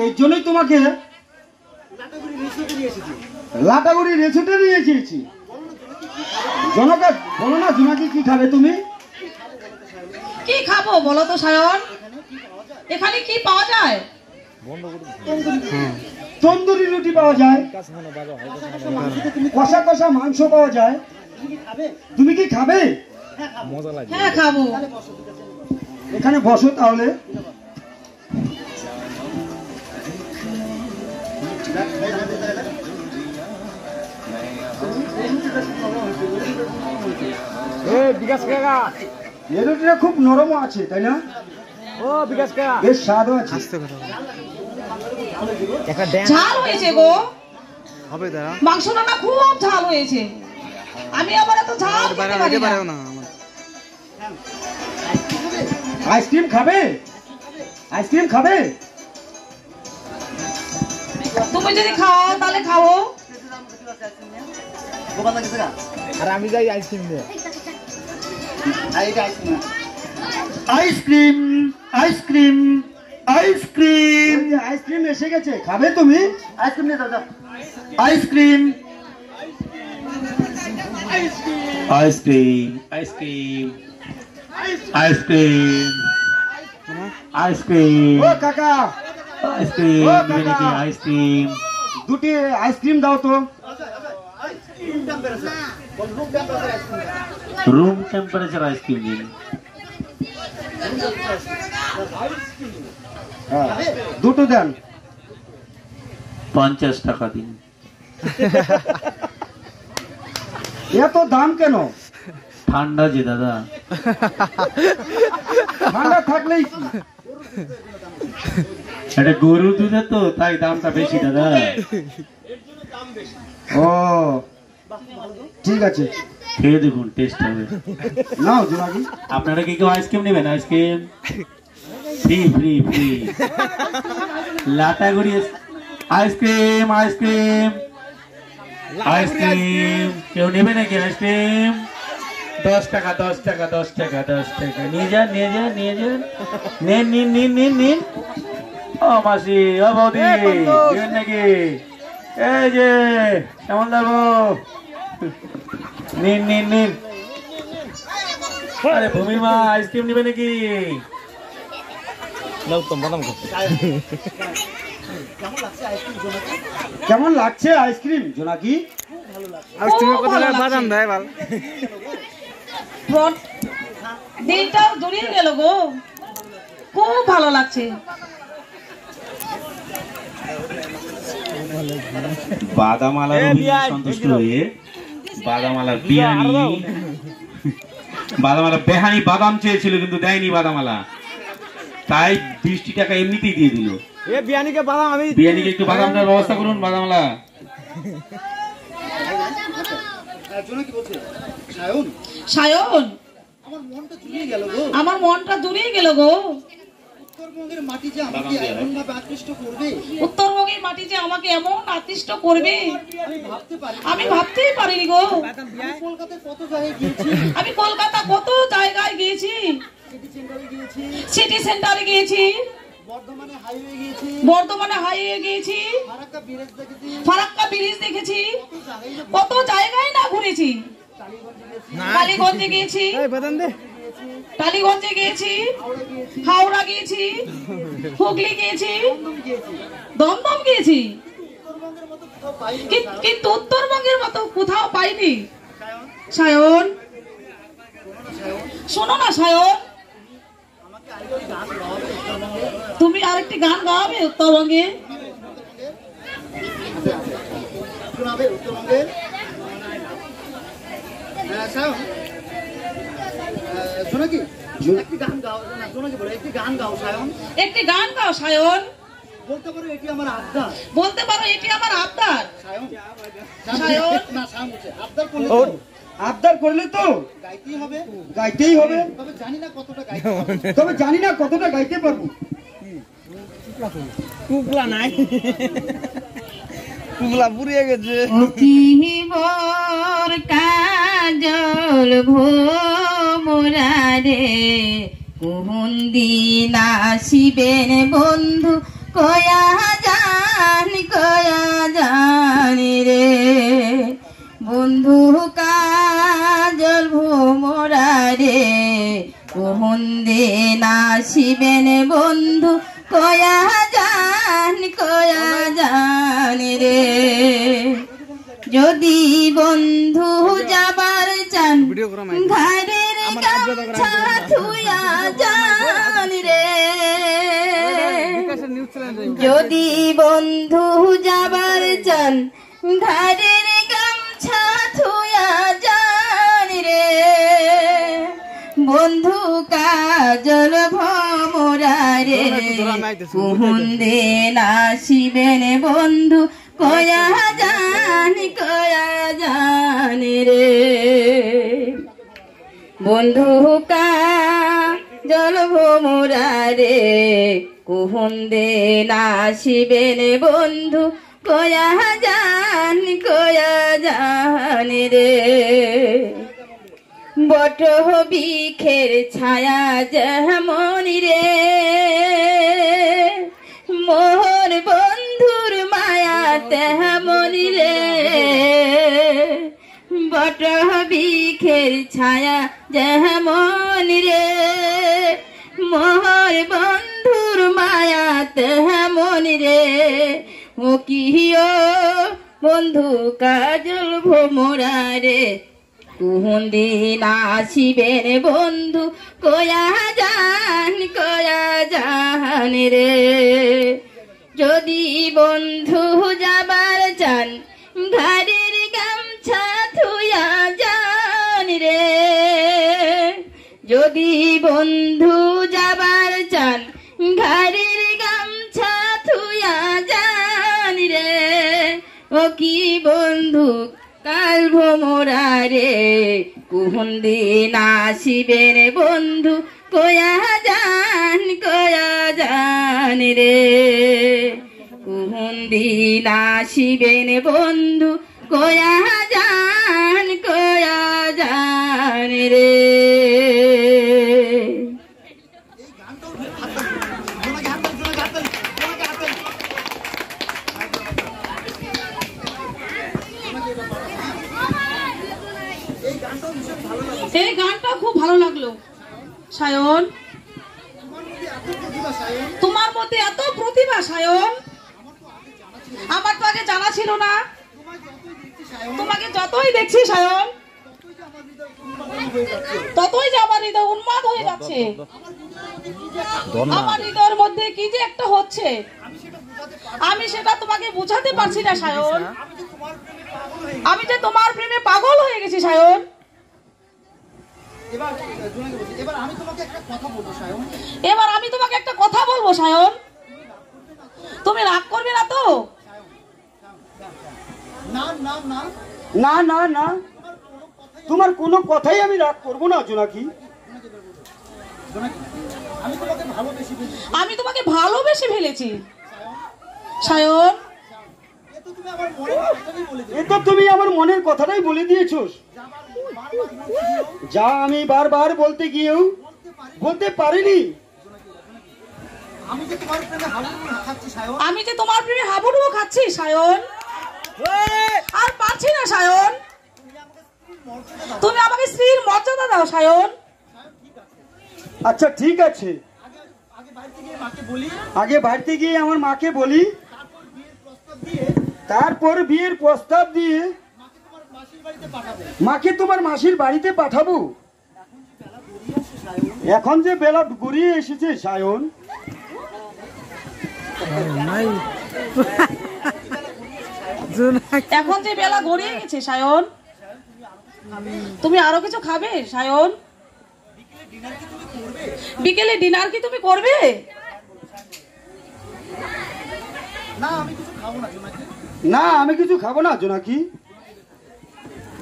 এই জন্যই তোমাকে লাটাগুড়ি রেসুটে নিয়ে এসেছি। জনকা বলো না জোনাকি কি খাবে তুমি? কি খাবো বলো তো সায়ন? এখানে কি পাওয়া যায়? তন্দুরি রুটি পাওয়া যায়, কষা কষা মাংস পাওয়া যায়। তুমি কি খাবে? হ্যাঁ খাবো। এখানে বসো তাহলে। এই রুটিটা খুব নরমও আছে তাই না? বেশ স্বাদও আছে। ঝাল হয়েছে গো, মাংসটা না খুব ঝাল হয়েছে। আমি আবার এত ঝাল খেতে পারি না। আইসক্রিম খাবে? আইসক্রিম খাবে? তুমি যদি খাও তাহলে খাও। আর আমি যাই আইসক্রিম দে। আইসক্রিম আইসক্রিম আইসক্রিম আইসক্রিম এসে গেছে, খাবে তুমি? আইসক্রিম নিয়ে যাও। Ice cream ice cream ice cream ice cream ice cream. ও কাকা আইসক্রিম আইসক্রিম দুটি আইসক্রিম দাও তো। রুম টেম্পারেচার আইসক্রিম দিন। দুটো দেন। 50 টাকা দিন। এত দাম কেন? ঠান্ডা যে দাদা। ঠান্ডা থাকলেই কি, এটা গরুর দুধে তো তাই দামটা বেশি দাদা। ও ঠিক আছে, খেয়ে দেখুন, টেস্ট হবে। নাও জোনাকি। আপনারা কি কেউ আইসক্রিম নেবেন? Ice cream free free free. Lataguri ice cream ice cream ice cream কেউ নেবে নাকি? আইসক্রিম 10 টাকা 10 টাকা 10 টাকা 10 টাকা। নিয়ে যান নিয়ে যান নিয়ে যান। নিন নিন নিন নিন নিন। ও মাসি, ও বৌদি নেবেন নাকি? এই যে কেমন দেবো, নিন নিন নিন। আরে ভূমির মা আইসক্রিম নেবে নাকি? কেমন লাগছে আইসক্রিম জোনাকি? বাদাম দেয় ভালো। দিনটাও জড়িয়ে গেল গো, খুব ভালো লাগছে। বাদামালার সন্তুষ্ট হয়ে বাদামালার বিয়ানি, বাদামালা বেহানি বাদাম চেয়েছিল কিন্তু দেয়নি বাদামালা, তাই 20 টাকা এমনিতেই দিয়ে দিল। বিয়ানিকে বাদাম, আমি বিয়ানিকে একটু বাদাম দেওয়ার ব্যবস্থা করুন। বাদামালা সায়ন, আমার মনটা জুড়িয়ে গেল গো। উত্তরবঙ্গের মাটি যে আমাকে এমন ভাবে আকৃষ্ট করবে, উত্তরবঙ্গের মাটি যে আমাকে এমন আকৃষ্ট করবে আমি ভাবতেই পারিনি গো। কলকাতায় কত জায়গায় গিয়েছি, আমি কলকাতা কত জায়গায় গিয়েছি, সিটি সেন্টারে গিয়েছি, বর্ধমানে হাইওয়ে গিয়েছি, ফারাক্কা ব্রিজ দেখেছি, কত জায়গায় না ঘুরেছি। কালীগঞ্জে গিয়েছি, টালিগঞ্জে গিয়েছি, হাওড়া গিয়েছি, হুগলি গিয়েছি, দমদম গিয়েছি, কিন্তু উত্তরবঙ্গের মতো কোথাও পাইনি। সায়ন শোনো না সায়ন, তুমি আরেকটি গান গাওয়াবে উত্তরবঙ্গে? একটি গান গাও সায়ন। একটি গান গাও সায়ন। বলতে পারো এটি আমার আবদার। বলতে পারো এটি আমার আবদার। সায়ন না সায়ন বলছে আবদার করলে তো, আবদার করলে তো গাইতেই হবে, গাইতেই হবে। তবে জানি না কতটা গাইতে পারবো, তবে জানি না কতটা গাইতে পারবো। কুকলা নাই, কুকলা পুড়িয়ে গেছে। কিহিবর কাজল ভোমরা রে, কোন দিন আসিবেন বন্ধু কয়া জানি রে বন্ধু কাজল ভোমরা রে কোন দিন আসিবেন বন্ধু কয়া জানি রে যদি বন্ধু যাবার চান ঘরের গামছা থুয়া জানি রে যদি বন্ধু যাবার চান ঘরের গামছা থুয়া জানি রে বন্ধু কাজল ভোমরা রে কোন দিন আসিবেন বন্ধু কয়া জানি রে বন্ধু কাজল ভোমরা রে কোন দিন আসিবেন বন্ধু কয়া জানি রে বট বৃক্ষের ছায়া যেমন রে মোর বন্ধুর মায়া তেমন রে বট বৃক্ষের ছায়া যেমন রে মোর বন্ধুর মায়া তেমন রে ও কি ও বন্ধু কাজল ভোমরা রে কোন দিন আসিবেন বন্ধু কয়া জানি রে যদি বন্ধু যাবার চান ঘরের গামছা থুয়া জানি রে যদি বন্ধু যাবার চান ঘরের গামছা থুয়া জানি রে ও কি বন্ধু কাল ভোমরা রে কোন দিন আসিবেন বন্ধু কয়া জানি রে কোন দিন আসিবেন বন্ধু কয়া জানি রে এই গানটা খুব ভালো লাগলো সায়ন তোমার মধ্যে এত প্রতিভা সায়ন আমার তো আগে জানা ছিল না তোমাকে যতই দেখছি সায়ন ততই যে আমার হৃদয় উন্মাদ হয়ে যাচ্ছে আমার হৃদয়ের মধ্যে কি যে একটা হচ্ছে আমি সেটা তোমাকে বোঝাতে পারছি না সায়ন আমি যে তোমার প্রেমে পাগল হয়ে গেছি সায়ন এবার আমি তোমাকে একটা কথা বলবো সায়ন সায়ন তুমি রাগ করবে না তো না না না না না না তোমার কোনো কথাই আমি রাগ করবো না জোনাকি আমি তোমাকে ভালোবেসে ফেলেছি সায়ন এ তো তুমি আমার মনের কথাটাই বলে দিয়েছো যা আমি বারবার বলতে গিয়েও বলতে পারিনি আমি যে তোমার প্রেমে হাবুডুবু খাচ্ছি সায়ন আমি যে তোমার প্রেমে হাবুডুবু খাচ্ছি সায়ন আর পারছি না সায়ন তুমি আমাকে স্ত্রীর মর্যাদা দাও সায়ন আচ্ছা ঠিক আছে আগে বাড়িতে গিয়ে আমার মাকে বলি তারপর বিয়ের প্রস্তাব দিয়ে মাকে তোমার মাসির বাড়িতে পাঠাবো এখন যে বেলা গড়িয়ে এসেছে সায়ন এখন যে বেলা গড়িয়ে গেছে সায়ন তুমি আরো কিছু খাবে সায়ন বিকেলে ডিনার কি তুমি করবে না আমি কিছু খাবো না জোনাকি না আমি কিছু খাবো না জোনাকি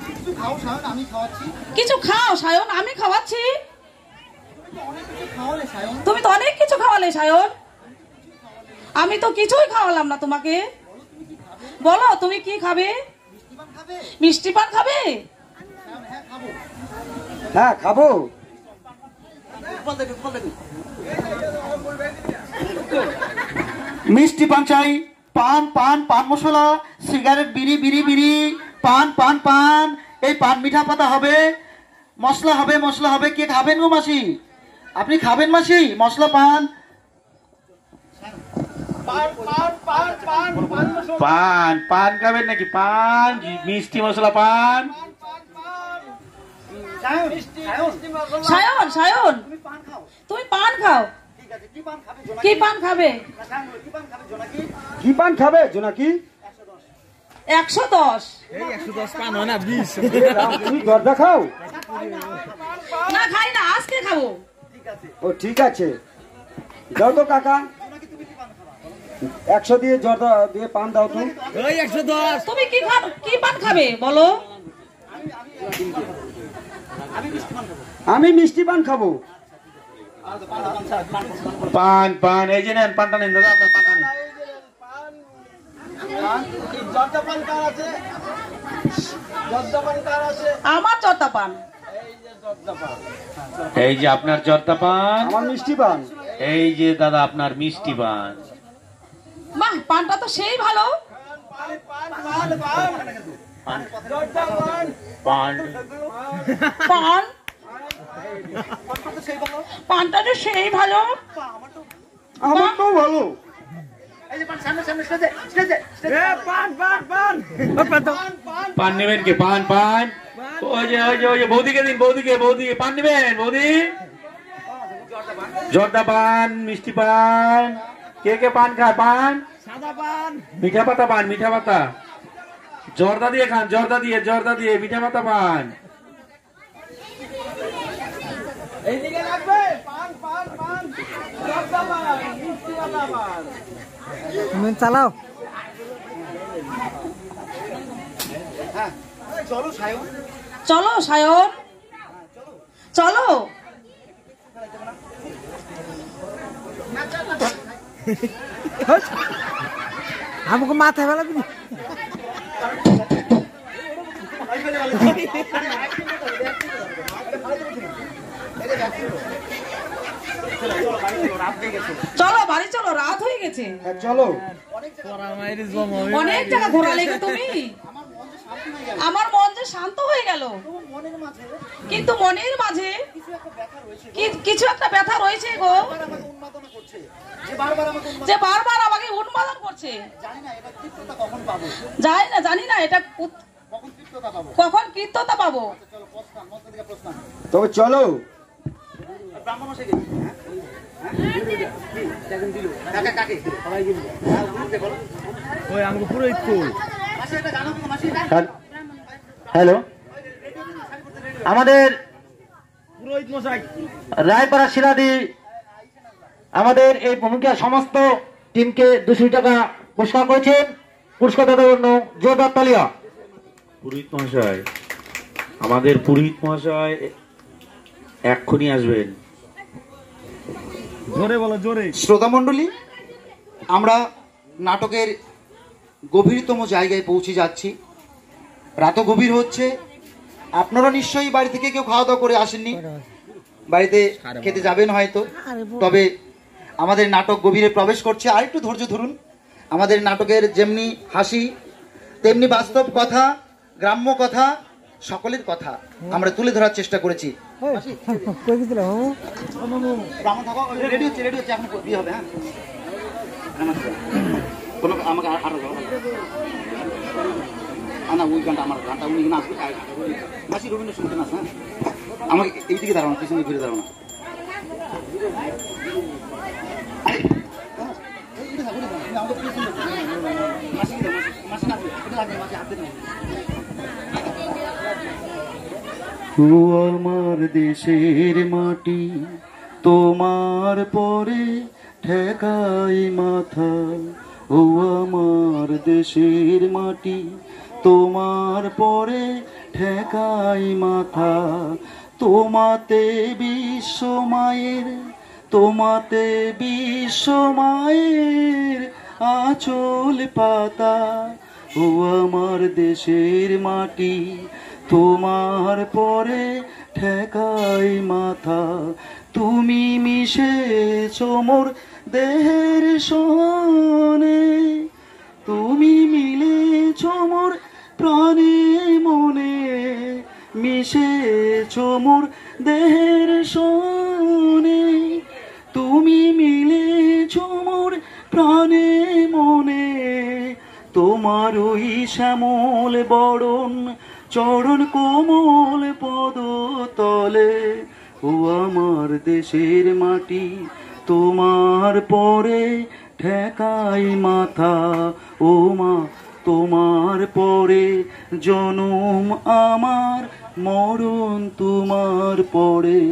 কিছু খাও সায়ন আমি খাওয়াচ্ছি কিছু খাও সায়ন আমি খাওয়াচ্ছি অনেক কিছু খাওয়ালে সায়ন তুমি তো অনেক কিছু খাওয়ালে সায়ন আমি তো কিছুই খাওয়ালাম না তোমাকে বলো তুমি কি খাবে মিষ্টি পান খাবে হ্যাঁ খাবো বল দেখো মিষ্টি পান চাই, পান পান পান মশলা, সিগারেট, বিড়ি বিড়ি বিড়ি, পান পান পান, এই পান মিঠা পাতা হবে, মশলা হবে মশলা হবে। কে খাবেন গো মাসি? আপনি খাবেন মাসি মশলা পান? পান পান খাবেন নাকি? পান মিষ্টি মশলা পান। সায়ন সায়ন তুমি পান খাও। কি পান খাবে? কি পান খাবে জোনাকি? 110। তুমি দরজা খাও? না খাই না, আজকে খাবো। ও ঠিক আছে, দাও তো কাকা, 100 দিয়ে জর্দা দিয়ে পান দাও তো। তুমি কি পান খাবে বলো? আমি মিষ্টি পান খাবো। পান পান এই যে নেন, পানটা নেন দাদা, আপনার পানটা নেন। আমার জর্দা পান। এই যে আপনার জর্দা পান, আমার মিষ্টি পান। এই যে দাদা আপনার মিষ্টি পান। বাহ, পানটা তো সেই ভালো। পান পান পানটা তো সেই ভালো। আমার তো ভালো। পান নেবেন কি? পান পান ওই যে বৌদিকে দিন, বৌদিকে পান নেবেন। বৌদি জর্দা পান, মিষ্টি পান, কে পান খায়? পান সাদা পান, মিঠা পাতা পান, মিঠা পাতা জর্দা দিয়ে খান, জর্দা দিয়ে মিঠা পাতা পান। চালাও। চলো সায়ন, চলো। আমাকে মাথায় ফেলা দিবি। চলো বাড়ি চলো, রাত হয়ে গেছে। হ্যাঁ চলো। অনেক জায়গা ঘোরা লেগে তুমি। আমার মন যে শান্ত হয়ে গেল, কিন্তু মনের মাঝে কিছু একটা ব্যথা রয়েছে গো, যে বারবার আমাকে উন্মাদন করছে। জানি না এটা কখন কৃত্যতা পাবো। তবে চলো। হ্যালো, আমাদের রায়পাড়া শিলাদি আমাদের এই ভূমিকা সমস্ত টিমকে 200 টাকা পুরস্কার করেছেন। পুরস্কার দেওয়ার জন্য জোরদার তালিয়া। পুরোহিত মহাশয়, আমাদের পুরোহিত মহাশয় এক্ষুনি আসবেন। শ্রোতা মণ্ডলী, আমরা নাটকের গভীরতম জায়গায় পৌঁছে যাচ্ছি। রাত গভীর হচ্ছে। আপনারা নিশ্চয়ই বাড়ি থেকে কেউ খাওয়া দাওয়া করে আসেননি, বাড়িতে খেতে যাবেন হয়তো। তবে আমাদের নাটক গভীরে প্রবেশ করছে, আর একটু ধৈর্য ধরুন। আমাদের নাটকের যেমনি হাসি তেমনি বাস্তব কথা, গ্রাম্য কথা, সকলের কথা আমরা তুলে ধরার চেষ্টা করেছি। আমাকে এইদিকে দাঁড়ানো, পিছনে ঘুরে দাঁড়ানো। ও আমার দেশের মাটি, তোমার পরে ঠেকাই মাথা। ও আমার দেশের মাটি, তোমার পরে ঠেকাই মাথা। তোমাতে বিশ্ব মায়ের, তোমাতে বিশ্ব মায়ের আঁচল পাতা। ও আমার দেশের মাটি, তোমার পরে ঠেকাই মাথা। তুমি মিশেছো মোর দেহের সনে, তুমি মিলেছ মোর প্রাণে মনে, মিশেছ মোর দেহের সনে, তুমি মিলেছ মোর প্রাণে মনে, তোমার ওই শ্যামল বরণ চরণ কোমল পদতলে, ও আমার দেশের মাটি তোমার পরে ঠেকাই মাথা, ও মা তোমার পরে জনম আমার, মরণ তোমার পরে।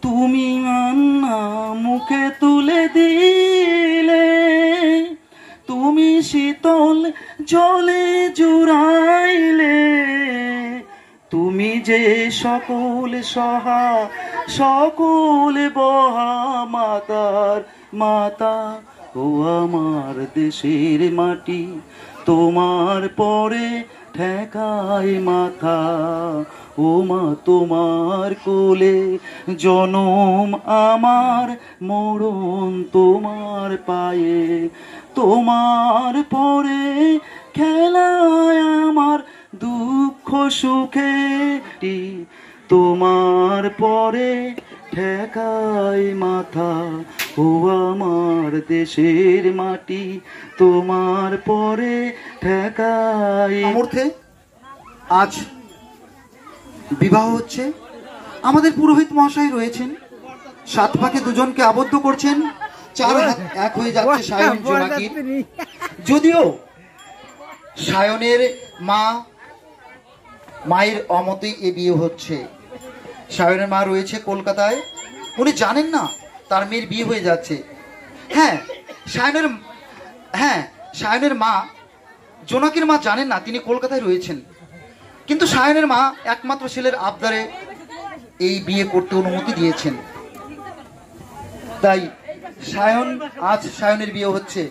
তুমি আন্না মুখে তুলে দিলে, তুমি শীতল জলে জুড়াইলে, তুমি যে সকল সহা সকল বহা মাতার মাতা, ও আমার দেশের মাটি তোমার পরে ঠেকাই মাথা, ও মা তোমার কোলে জনম আমার, মরণ তোমার পায়ে, তোমার পরে খেলায় আমার দুঃখ সুখে, তোমার পরে ঠেকাই মাথা, ও আমার দেশের মাটি তোমার পরে ঠেকাই। আমর্থে আজ বিবাহ হচ্ছে, আমাদের পুরোহিত মহাশয় রয়েছেন, সাত পাকে দুজনকে আবদ্ধ করছেন, চার হাত এক হয়ে যাচ্ছে সায়ন জোনাকির। যদিও সায়নের মায়ের অমতেই এ বিয়ে হচ্ছে, সায়নের মা রয়েছে কলকাতায়, উনি জানেন না তার মেয়ের বিয়ে হয়ে যাচ্ছে। হ্যাঁ সায়নের মা জোনাকির মা জানেন না তিনি কলকাতায় রয়েছেন, কিন্তু সায়নের মা একমাত্র ছেলের আবদারে এই বিয়ে করতে অনুমতি দিয়েছেন। তাই আজ সায়নের বিয়ে হচ্ছে।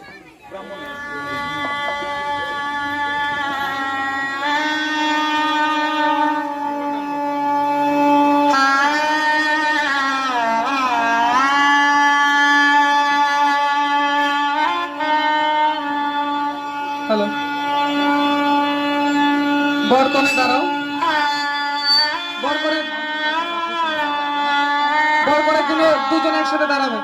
হ্যালো, বর্তনে দাঁড়াও, বর করে দুজন একসাথে দাঁড়াবে।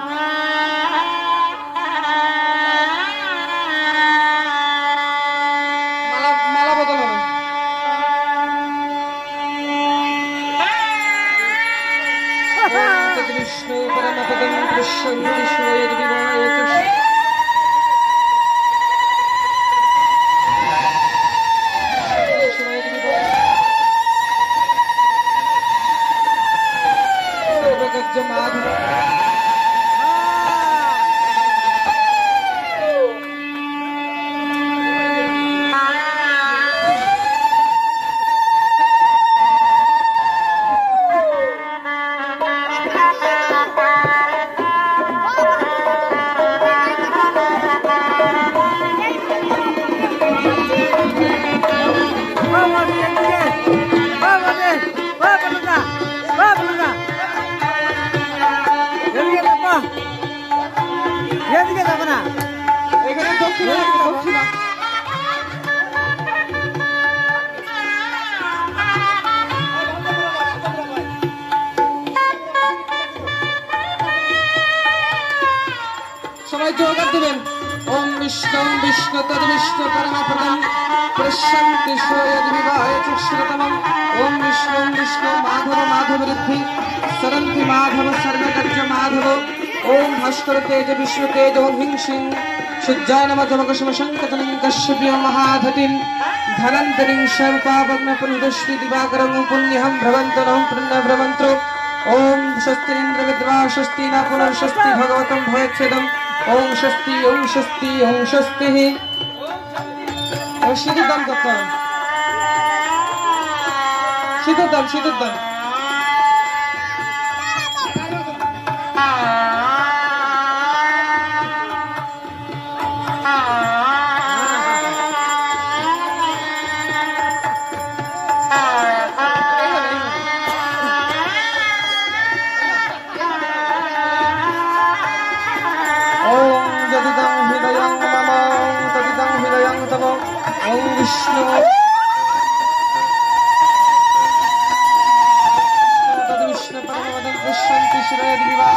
মালা বদল হবে। বিষ্ণু পরমপদম কৃষ্ণ সবাই জোগাড় দিবেন। ওম বিষ্ণু বিষ্ণু তদ বিষ্ণু পরমপদম প্রশান্তি বিবাহে চক্ষুরতমম। ওম বিষ্ণু বিষ্ণু মাধব মাধব ঋদ্ধি সরন্তি মাধব সর্বকার্য মাধব। ওম ভাস্কর তেজ বিষ্ণু তেজ ওম হিং সিং সূর্যায় নমঃ জমকশম শঙ্কতনং কশ্যপীয় মহাধতিম ধনন্তরিং শঙ্কাভগ্ন পুনদস্তি দিবাকরং পুণ্যহম ভ্রবন্তনং পুণ্যভ্রমন্ত্র। ওম স্বস্তিরিন্দ্র বিদ্বা স্বস্তি না পুনর্স্বস্তি ভগবতম ভয়েচ্ছেদম। ওম স্বস্তি ওম স্বস্তি ওম স্বস্তি। সিঁদুর দান করতে হবে, সিঁদুর দান সিঁদুর দান। বিষ্ণু বিষ্ণু পরমানন্দম প্রশান্তি শিরায় বিবাহ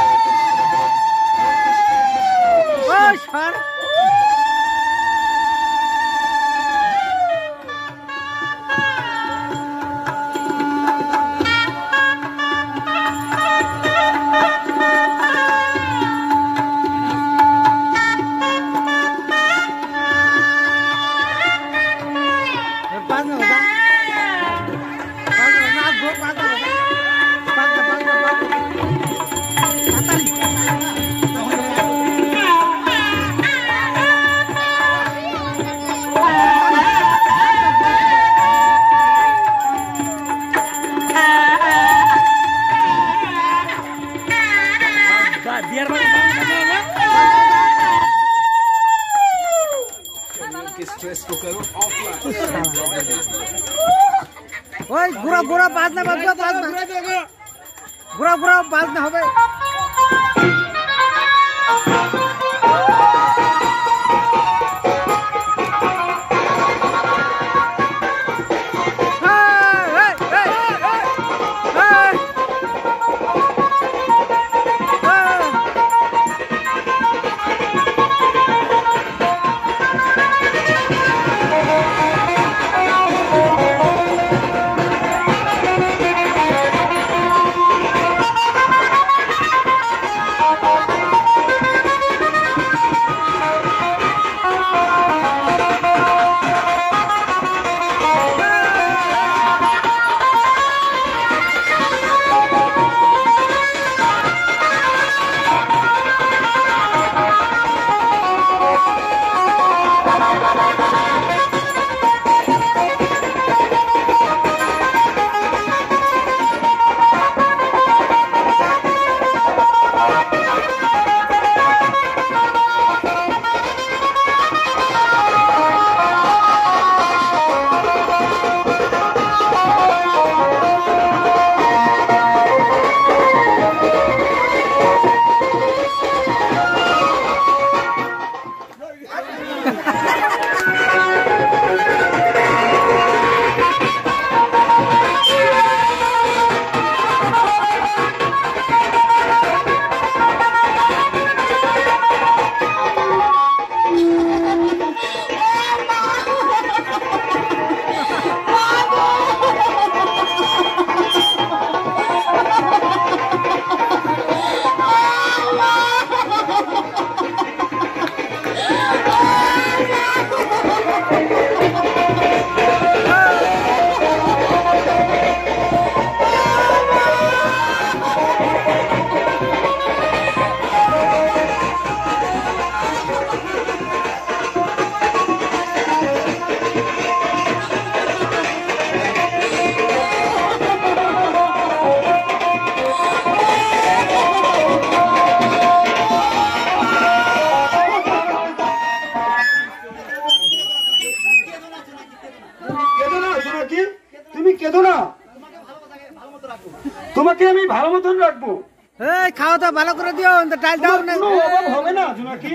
ওই ঘোরা ঘোরা বাজনা বাজনা বাজনা ঘোরা ঘোরা বাজনা হবে তোমাকে আমি ভালো মতন রাখবো। এই খাওয়া দাওয়া ভালো করে দিও, টাইল দাও না, কোনো অভাব হবে না জোনাকি।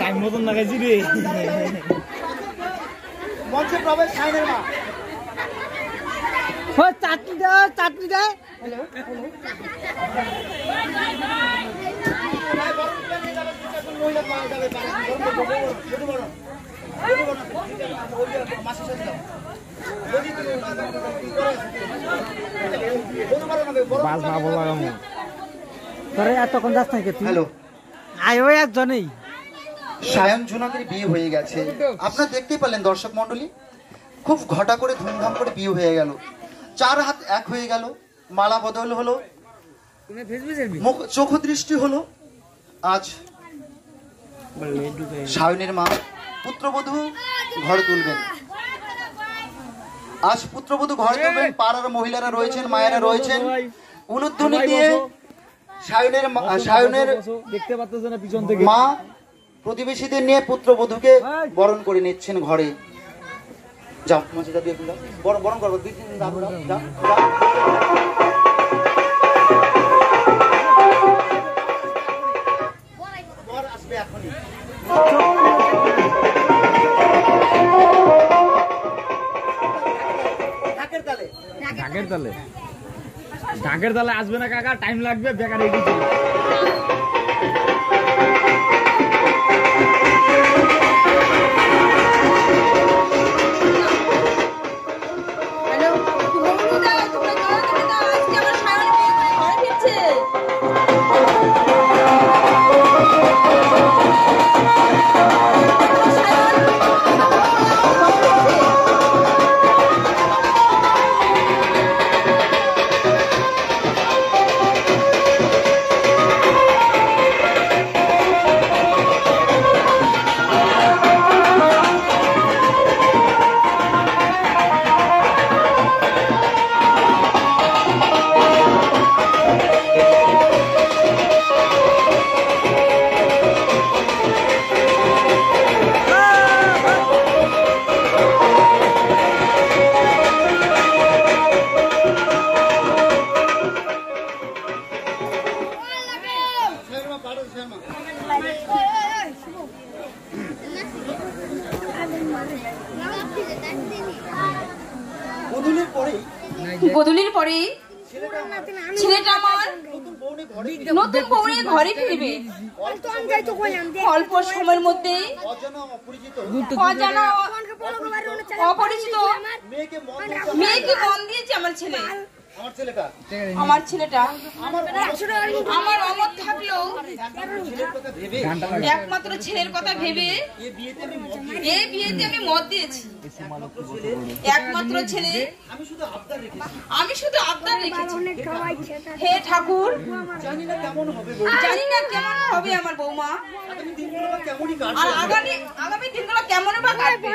টাইম মতন লাগাইছি রে মঞ্চে প্রবেশ সাইনের মা চাটনি দেয়, চাটনি দেয়। বাস না বললাম তোরে এতক্ষণ যাস নাকি? হ্যালো, আয় ওই একজনেই সায়ন জোনাকির বিয়ে হয়ে গেছে। আপনারা দেখতেই পেলেন দর্শক মন্ডলী, খুব ঘটা করে ধুমধাম করে বিয়ে হয়ে গেল, 4 হাত এক হয়ে গেল, মালা বদল হলো, চোখ দৃষ্টি হলো। আজ সায়নের মা পুত্রবধূ ঘরে তুলবেন, আজ পুত্রবধূ ঘরে তুলবেন। পাড়ার মহিলারা রয়েছেন, মায়েরা রয়েছেন, উলুধ্বনি দিয়ে সায়নের দেখতে পাচ্ছ না পিছন থেকে মা প্রতিবেশীদের নিয়ে পুত্রবধূকে বরণ করে নিচ্ছেন ঘরে। যাও মাঝিটা দিয়ে যাও, বরণ করবো, 2-3 দিন যাও, যাও, যাও। বর আসবে এখনই। ঢাকের তালে আসবে না কাকা, টাইম লাগবে, বেকার এগিয়েছে। বদলির পরে ছেলেটা আমার নতুন বউরে ঘরে ফিরবে। অল্প সময়ের মধ্যে অজানা অপরিচিত মেয়েকে মন দিয়েছে আমার ছেলে। আমার ছেলেটা আমার অমত থাকলেও একমাত্র ছেলের কথা ভেবে এই বিয়েতে আমি মত দিয়েছি। একমাত্র ছেলে আমি শুধু আবদার রেখেছি। হে ঠাকুর, জানি না কেমন হবে আমার বৌমা, আর আগামী দিনগুলো কেমন বা কাটবে।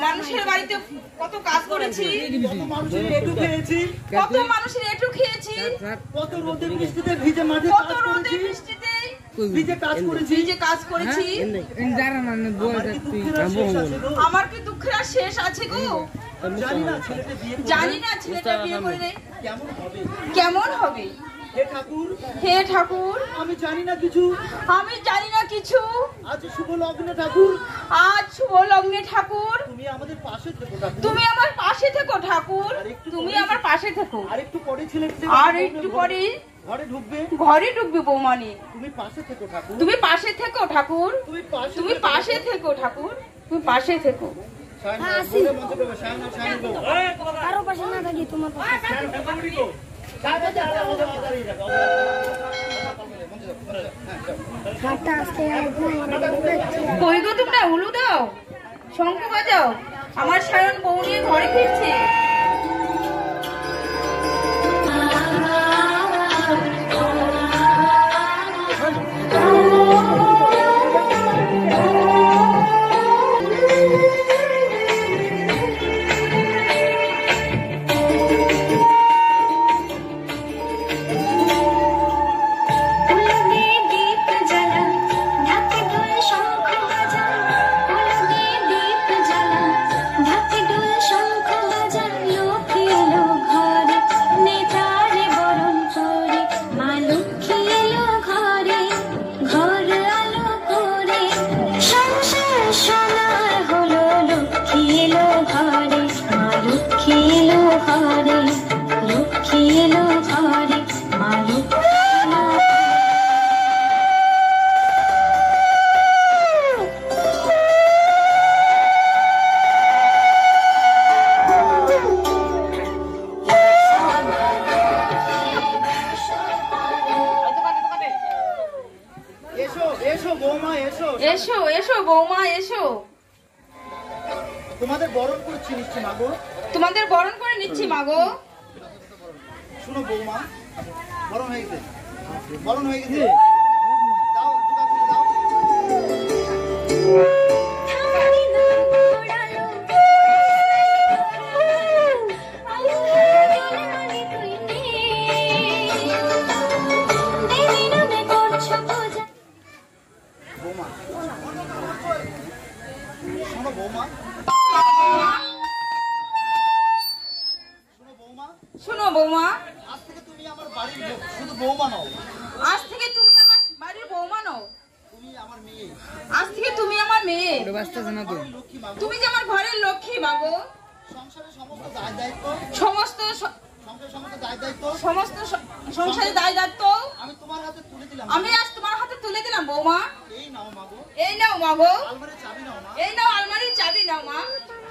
মানুষের বাড়িতে কত কাজ করেছি, কত মানুষের এটু খেয়েছি, কত রোদে বৃষ্টিতে ভিজে মাঠে কাজ করেছি। আমার কি দুঃখের আর শেষ আছে গো? জানি না ছেলেটা বিয়ে করে কেমন হবে। হে ঠাকুর, আমি জানি না কিছু। আজ শুভ লগ্নে ঠাকুর, তুমি আমার পাশে থেকো ঠাকুর, তুমি আমার পাশে থেকো। আর একটু পরে ঘরে ঢুকবে বৌমানি, তুমি পাশে থেকো ঠাকুর, তুমি পাশে থেকো ঠাকুর, তুমি পাশে থেকো। কারো পাশে না থাকি তোমার পাশে। কই গো তোমরা, উলু দাও, শঙ্খ বাজাও, আমার সায়ন বউ নিয়ে ঘরে ফিরছে। এসো এসো বৌমা এসো, তোমাদের বরণ করছি নিচ্ছি মাগো, তোমাদের বরণ করে নিচ্ছি মাগো। শুনো বৌমা, বরণ হয়ে গেছে, দাও দাও। শোনো বৌমা, আজ থেকে তুমি আমার বাড়ির শুধু বৌমা নও, আজ থেকে তুমি আমার বাড়ির বৌমা নও, তুমি আমার মেয়ে, আজ থেকে তুমি আমার মেয়ে, লক্ষ্মী মা গো। তুমি যে আমার ঘরের লক্ষ্মী মা গো। সংসারের সমস্ত দায় দায়িত্ব, সমস্ত সংসারের সমস্ত দায় দায়িত্ব সংসারের দায় দায়িত্ব আমি তোমার হাতে তুলে দিলাম। আমি আজ তোমার হাতে তুলে দিলাম বৌমা। এই নাও মা গো, এই নাও মা গো, আলমারির চাবি নাও মা। এই নাও আলমারির চাবি নাও মা।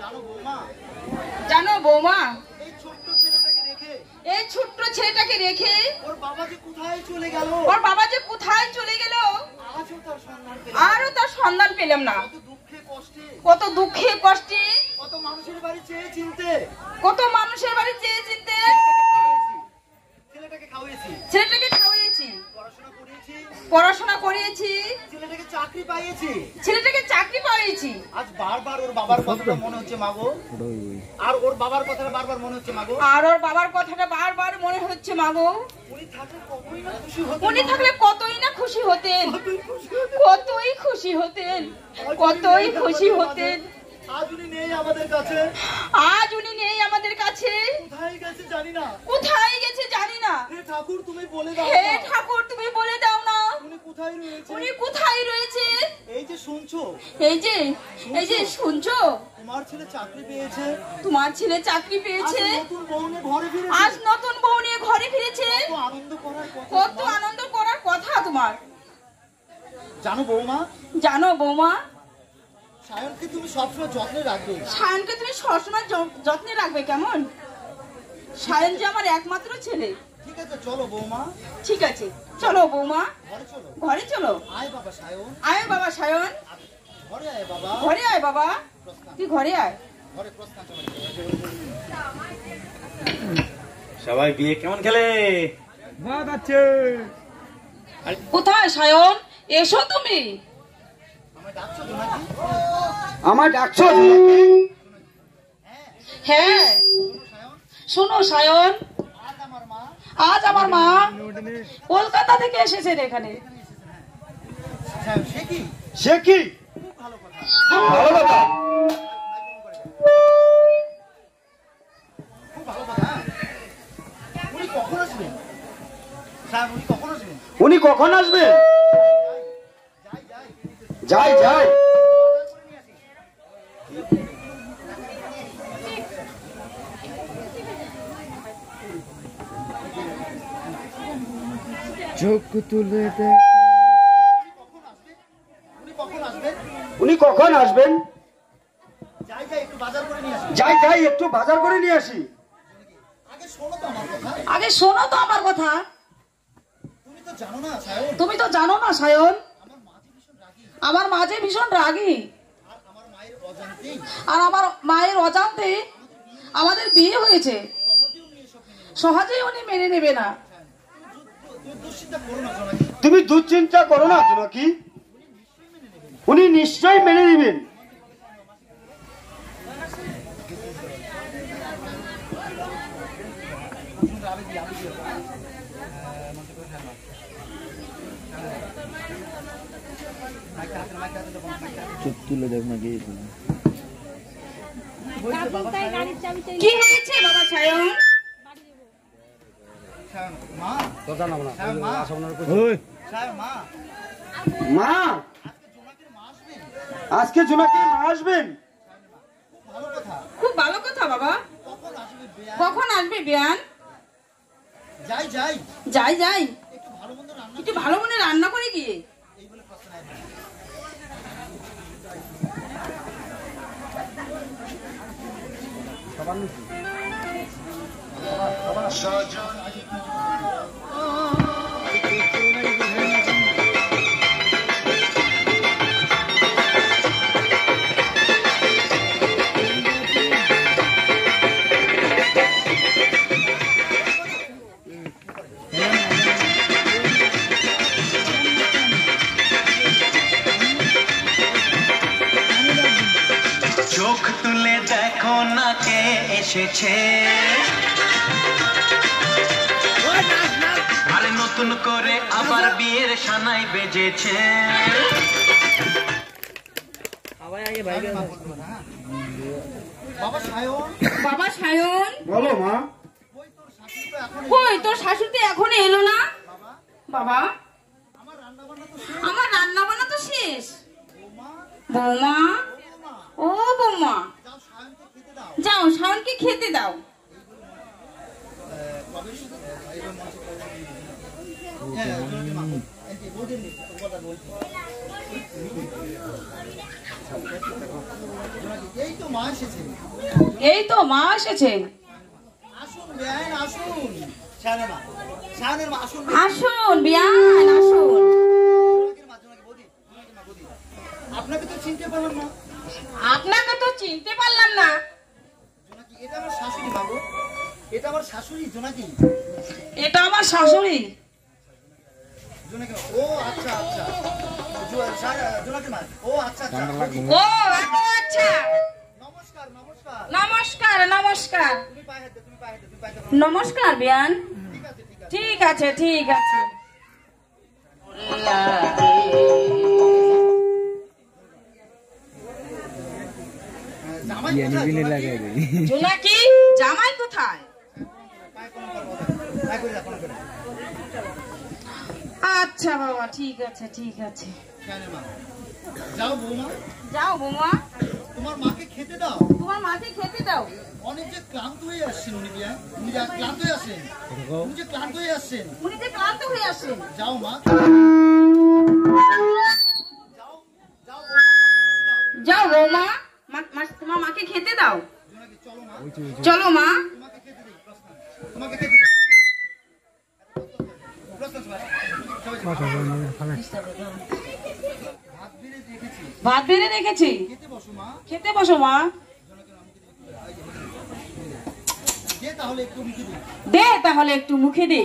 জানো বৌমা, জানো বৌমা, এই ছোট্ট ছেলেটাকে রেখে, এই ছোট্ট ছেলেটাকে রেখে ওর বাবা যে কোথায় চলে গেল, ওর বাবা যে কোথায় চলে গেল, আজও তার সন্ধান পেলাম। আরও তার সন্ধান পেলাম না। কত দুঃখে কষ্টে, কত দুঃখে কষ্টে, কত মানুষের বাড়ি চেয়ে চিনতে, কত মানুষের বাড়ি চেয়ে চিনতে ছেলেটাকে খাওয়াইছি, ছেলেটাকে খাওয়াইছি, পড়াশোনা করিয়েছি, পড়াশোনা করিয়েছি, ছেলেটাকে চাকরি পাইয়েছি। ছেলেটাকে চাকরি পাইয়েছি। আজ বারবার ওর বাবার কথাটা মনে হচ্ছে মা গো, আর ওর বাবার কথাটা বারবার মনে হচ্ছে মা গো। আর ওর বাবার কথাটা বারবার মনে হচ্ছে মা গো। উনি থাকলে কতই না খুশি হতেন, উনি থাকলে কতই না খুশি হতেন, কতই খুশি হতেন, কতই খুশি হতেন। আজ উনি নেই আমাদের কাছে, আজ উনি নেই আমাদের কাছে, কোথায় গেছে জানি না। কোথায় গেছে জানি না। হে ঠাকুর তুমি বলে দাও হে না, ঠাকুর তুমি বলে দাও না, উনি কোথায় রয়েছে। উনি কোথায় রয়েছে। এই যে শুনছো, এই যে শুনছো, তোমার ছেলে চাকরি পেয়েছে, তোমার ছেলে চাকরি পেয়েছে, আজ নতুন বউ নিয়ে ঘরে ফিরেছে। আজ নতুন বউ নিয়ে ঘরে ফিরেছে। কত আনন্দ করার কথা। কত আনন্দ করার কথা তোমার। জানো বৌমা, জানো বৌমা, সায়নকে তুমি সবসময় যত্নে রাখবে। সায়নকে তুমি সবসময় যত্নে রাখবে। কেমন? সায়ন যে আমার একমাত্র ছেলে। ঠিক আছে চলো বৌমা, ঠিক আছে চলো বৌমা, ঘরে চলো। ঘরে চলো। আয় বাবা সায়ন, আয় বাবা সায়ন, ঘরে আয় বাবা, ঘরে আয় বাবা, তুই ঘরে আয়। ঘরে প্রস্থান চলো। সবাই বিয়ে কেমন খেলে? কোথায় সায়ন? এসো তুমি। আমায় ডাকছো জোনাকি? আমায় ডাকছো? হ্যাঁ শোনো সায়ন, আজ আমার মা, আজ আমার মা কলকাতা থেকে এসেছেন এখানে। সায়ন সে কি? সে কি? খুব ভালো কথা, ভালো কথা। খুব ভালো কথা। উনি কখন আসবেন? সায়ন উনি কখন আসবেন? উনি কখন আসবেন? যাই যাই, যাই যাই। বাজার করে নিয়ে আসি। চোখ তুলে দে। উনি কখন আসবেন? উনি কখন আসবেন? যাই যাই, একটু বাজার করে নিয়ে আসি। যাই যাই, একটু বাজার করে নিয়ে আসি। আগে শোনো তো আমার কথা। আগে শোনো তো আমার কথা। তুমি তো জানো না সায়ন, তুমি তো জানো না সায়ন, আমার মা যে ভীষণ রাগী, আমার মা যে ভীষণ রাগী, আর আমার মায়ের অজান্তেই আর আমার মায়ের অজান্তে আমাদের বিয়ে হয়েছে। সহজেই উনি মেনে নেবে না। তুমি দুশ্চিন্তা করো না জোনাকি, তুমি দুশ্চিন্তা করো না জোনাকি, উনি নিশ্চয়ই মেনে নেবেন। চুপ তুলে দেখ না গিয়ে। কি হয়েছে বাবা সায়ন? সায়ন মা, কথা না সায়ন মা, সায়ন মা, মা, আজকে জোনাকির মা আসবেন। আজকে জোনাকি মা আসবেন। খুব ভালো কথা। খুব ভালো কথা বাবা। কখন আসবে বেয়া? কখন আসবে বিয়ান? যাই যাই, যাই যাই, একটু ভালো মন্দ রান্না একটু ভালো মনে রান্না করে গিয়ে। এই বলে প্রশ্ন নাই। চোখ তুলে দেখো না কে এসেছে, আরে নতুন করে আবার বিয়ের সানাই বেজেছে। বাবা সায়ন, বাবা সায়ন, বলো মা। ওই তোর কই তোর শাশুড়ি তো এখনো এলো না বাবা? আমার রান্না বান্না তো শেষ। বৌমা, ও বৌমা, যাও শাওনকে খেতে দাও। এই তো মা এসেছে। আসুন বিয়ান আসুন। আপনাকে তো চিনতে পারলাম না। আপনাকে তো চিনতে পারলাম না। এটা আমার শাশুড়ি বাবু, এটা আমার শাশুড়ি জোনাকি। এটা আমার শাশুড়ি। জোনাকি, ও আচ্ছা আচ্ছা, জোনাকি মা, ও আচ্ছা আচ্ছা, ও আচ্ছা। নমস্কার নমস্কার নমস্কার নমস্কার। তুমি পায়ে হাত দাও, তুমি পায়ে হাত দাও, তুমি পায়ে হাত দাও। নমস্কার বিয়ান। ঠিক আছে ঠিক আছে। জোনাকি জামাই কোথায়? আচ্ছা বাবা ঠিক আছে ঠিক আছে। যাও বৌমা, যাও বৌমা, তোমার মাকে খেতে দাও। তোমার মাকে খেতে দাও। অনেক যে ক্লান্ত হয়ে আসছেন উনি, বিয়ান উনি যে ক্লান্ত হয়ে আসছেন, উনি যে ক্লান্ত হয়ে আসছেন। উনি যে ক্লান্ত হয়ে আসেন। যাও মা, যাও বৌমা, তোমার মাকে খেতে দাও। চলো মা। তোমাকে খেতে দিই। ভাত বেড়ে রেখেছি। খেতে বসো মা, খেতে বসো মা। দে তাহলে একটু মুখে দিই। দে তাহলে একটু মুখে দে।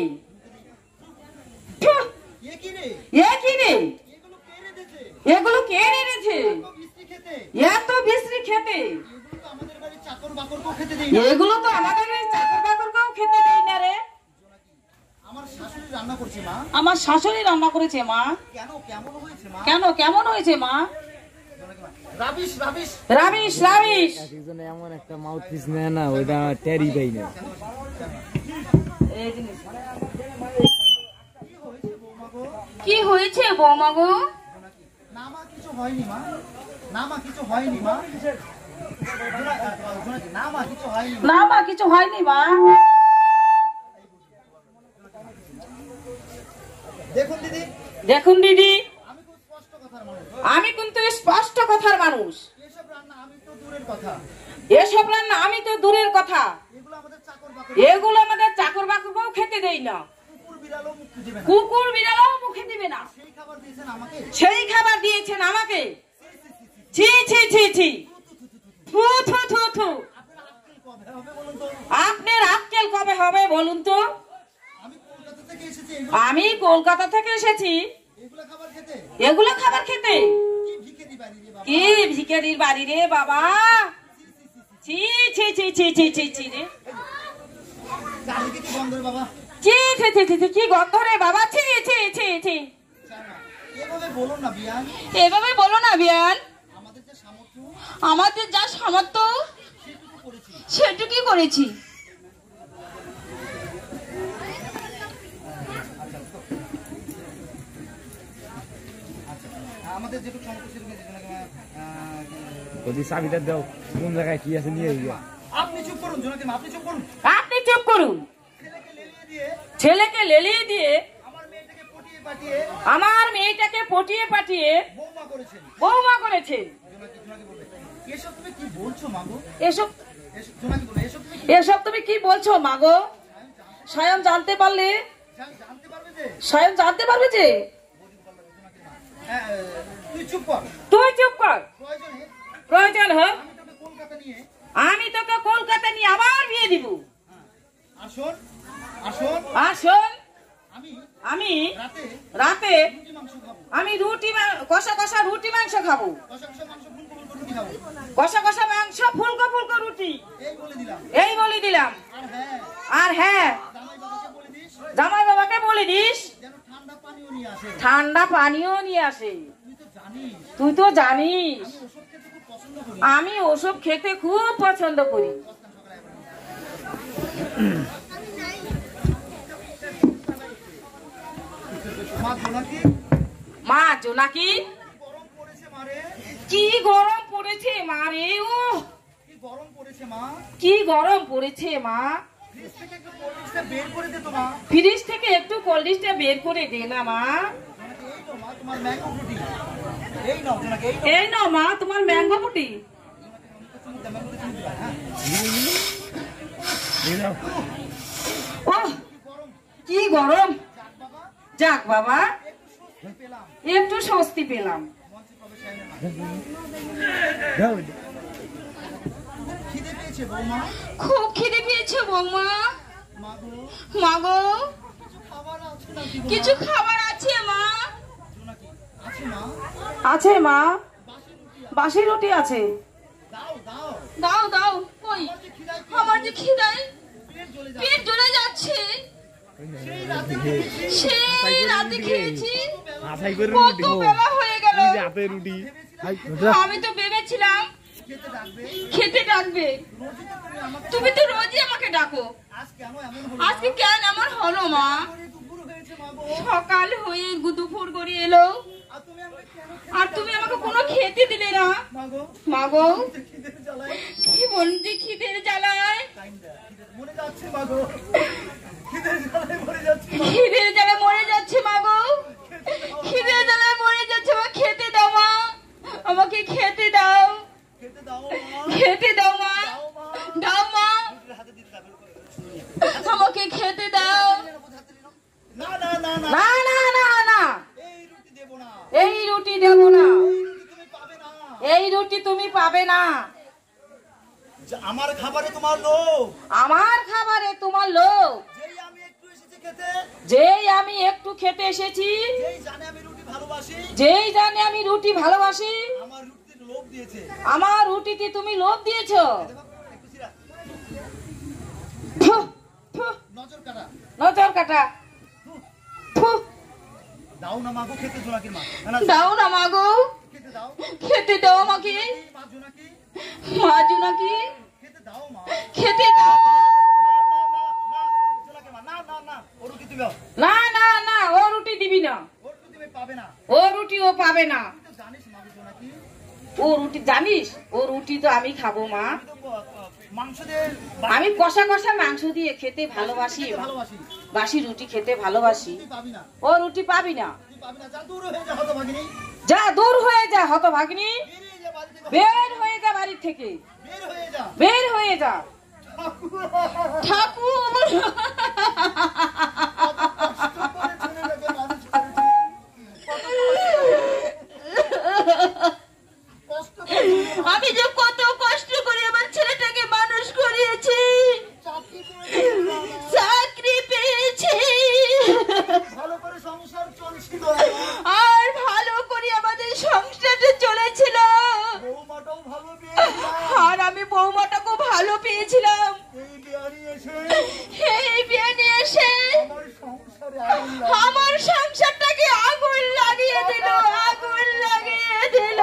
এ কি রে, এ কি রে, এগুলো কে রেঁধেছে? এগুলো কে এনেছে? মিষ্টি খেতে, এত বিশ্রী খেতে। এগুলো তো আমাদের বাড়ির চাকর বাকরকেও খেতে দেই না। এগুলো তো আমাদের এই চাকর বাকরকেও খেতে দেই না রে। আমার শাশুড়ি রান্না করছে মা। আমার শাশুড়ি রান্না করেছে মা। কেন, কেমন হয়েছে মা? কেন কেমন হয়েছে মা? Rubbish rubbish rubbish rubbish. একজনে এমন একটা মাউথ পিস নেয় না, ওইটা টেরি পাই না। এই জিনিস কি হয়েছে বৌমা গো? না মা কিছু হয়নি মা, না মা কিছু হয়নি মা, না মা কিছু হয়নি। না মা কিছু হয়নি মা। দেখুন দিদি, দেখুন দিদি, আমি খুব স্পষ্ট কথার মানুষ। আমি কিন্তু স্পষ্ট কথার মানুষ। এসব রান্না আমি তো দূরের কথা, এসব রান্না আমি তো দূরের কথা, এগুলো আমাদের চাকর বাকর, এগুলো আমাদের চাকর বাকরকেও খেতে দেই না। কুকুর বিড়ালও মুখ দিবে না। কুকুর বিড়ালও মুখে দিবে না। সেই খাবার দিয়েছেন আমাকে। সেই খাবার দিয়েছেন আমাকে। ছি ছি ছি ছি, থু থু থু থু। কবে হবে বলুন তো? আপনার আক্কেল কবে হবে বলুন তো? আমি কলকাতা থেকে এসেছি, আমি কলকাতা থেকে এসেছি এগুলো খাবার খেতে। এগুলো খাবার খেতে। কি ভিখারি বাড়ি রে বাবা, কি ভিখারির বাড়ি রে বাবা। ছি ছি ছি ছি ছি ছি ছি রে, চারিদিকে কি গন্ধ রে বাবা। ছি ছি ছি ছি ছি, কি গন্ধ রে বাবা। ছি ছি ছি ছি। এভাবে বলুন না বিয়ান, এভাবে বলো না বিয়ান। আমাদের যে সামর্থ্য আমাদের যা সামর্থ্য সেটুকু করেছি। সেটুকুই করেছি। আমাদের যেটুকু সামর্থ্য সেটুকু যদি চাবিটা দাও, কোন জায়গায় কি আছে নিয়ে গিয়া। আপনি চুপ করুন জোনাকি মা, আপনি চুপ করুন। আপনি চুপ করুন। ছেলেকে লেলিয়ে দিয়ে, ছেলেকে লেলিয়ে দিয়ে আমার মেয়েটাকে পটিয়ে পাঠিয়ে আমার মেয়েটাকে পটিয়ে পাঠিয়ে বৌমা করেছেন। বৌমা করেছেন। জোনাকি জোনাকি বলবে, এসব তুমি কি বলছো মাগো? এসব জোনাকি বলবে, এসব তুমি এসব তুমি কি বলছো মাগো? স্বয়ং জানতে পারলে, জানতে পারবে যে? স্বয়ং জানতে পারবে যে। হ্যাঁ, তুই চুপ কর। তুই চুপ কর। প্রয়োজনে প্রয়োজন হোক আমি তোকে কলকাতা নিয়ে, আমি তোকে কলকাতা নিয়ে আবার বিয়ে দিব। আসুন আসুন, আর শোন, আমি আমি রাতে রাতে রুটি মাংস খাবো, আমি কষা কষা রুটি মাংস খাবো। কষা কষা মাংস ফুলকো ফুলকো রুটি খাবো, কষা কষা মাংস ফুলকো ফুলকো রুটি। এই বলে দিলাম। এই বলে দিলাম। আর হ্যাঁ, আর হ্যাঁ, জামাই বাবাকে বলে দিস জামাই বাবাকে বলে দিস যেন ঠান্ডা পানিও নিয়ে আসে। ঠান্ডা পানিও নিয়ে আসে। তুই তো জানিস তুই তো জানিস আমি ওসব খেতে খুব পছন্দ করি। আমি ওসব খেতে খুব পছন্দ করি। মা জোনাকি কি গরম পড়েছে মা রে, ও কি গরম পড়েছে মা। ফ্রিজ থেকে একটু কোল্ড ড্রিঙ্কসটা বের করে দে না মা। এই নাও মা তোমার ম্যাঙ্গো ফুটি। ও কি গরম, যাক বাবা একটু স্বস্তি পেলাম। খুব খিদে পেয়েছে বৌমা। মাগো কিছু খাবার আছে মা? আছে মা, বাসি রুটি আছে। দাও দাও। কই আমার যে খিদায় পেট জ্বলে যাচ্ছে। সেই রাতে খেয়েছি, কত বেলা হয়ে গেল। আমি তো ভেবেছিলাম খেতে ডাকবে, তুমি তো রোজই আমাকে ডাকো, আজকে কেন এমন হলো মা? সকাল হয়ে দুপুর গড়িয়ে এলো আর তুমি আমাকে কোনো খেতে দিলে না। মাগো কি বলছি, খিদের জ্বালায় খিদের জ্বালায় মরে যাচ্ছে মাগো, খিদের জ্বালায় মরে যাচ্ছে মা। খেতে দাও মা, আমাকে খেতে দাও, খেতে দাও মা, দাও মা, আমাকে খেতে দাও। না না না না, এই রুটি দেব না, এই রুটি তুমি পাবে না। আমার খাবারে তোমার লোভ, আমার খাবারে তোমার লোভ। যেই আমি একটু খেতে এসেছি, যেই জানে আমি রুটি ভালোবাসি, আমার রুটিতে তুমি লোভ দিয়েছ। নজর কাটা। দাও না মাগো খেতে, জোনাকির মা দাও না মাগো খেতে দাও আমাকে। মা জোনাকি খেতে দাও। না না না, ও রুটি দিবি না, ও রুটি ও পাবে না। ও রুটি জানিস, ও রুটি তো আমি খাবো মা। আমি কষা কষা মাংস দিয়ে খেতে ভালোবাসি, বাসি রুটি খেতে ভালোবাসি। ও রুটি পাবি না, যা দূর হয়ে যা হতভাগিনী, বের হয়ে যা বাড়ি থেকে, বের হয়ে যা। ঠাকুর আমি যে কত কষ্ট করে আমার ছেলেটাকে মানুষ করিয়েছি, চাকরি পেয়েছি, আর ভালো করে আমাদের সংসারটা চলেছিল, আর আমি বৌমাটাকেও ভালো পেয়েছিলাম। এই বিয়ে নিয়ে এসে আমার সংসারটাকে আগুন লাগিয়ে দিল, আগুন লাগিয়ে দিল,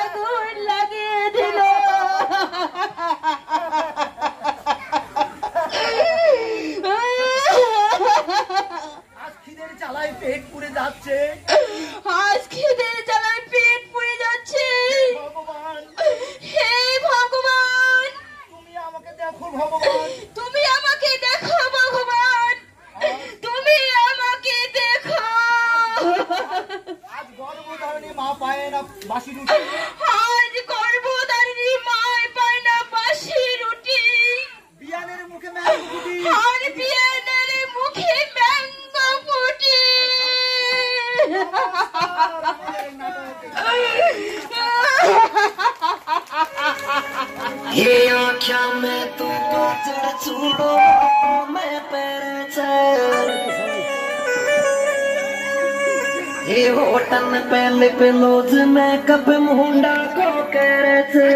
আগুন লাগিয়ে দিল। আজ খিদের জ্বালায় পেট পুড়ে যাচ্ছে, আজ খিদের জ্বালায় পেট পুড়ে যাচ্ছে। হে ভগবান, তুমি আমাকে দেখো ভগবান, তুমি আমাকে দেখো ভগবান, তুমি আমাকে দেখো। আজ গর্ভধারিণী মা পায় না বাসি রুটি, আজ গর্ভধারিণী মায় পায় না বাসি রুটি, বিয়ানের মুখে ম্যাঙ্গো ফুটি, আর বিয়ানের মুখে ম্যাঙ্গো ফুটি। ये आँखा में तू पाचड़ छूड़ो मैं पैर ये होटल पहले पे लोज में कब मुंडा को करे थे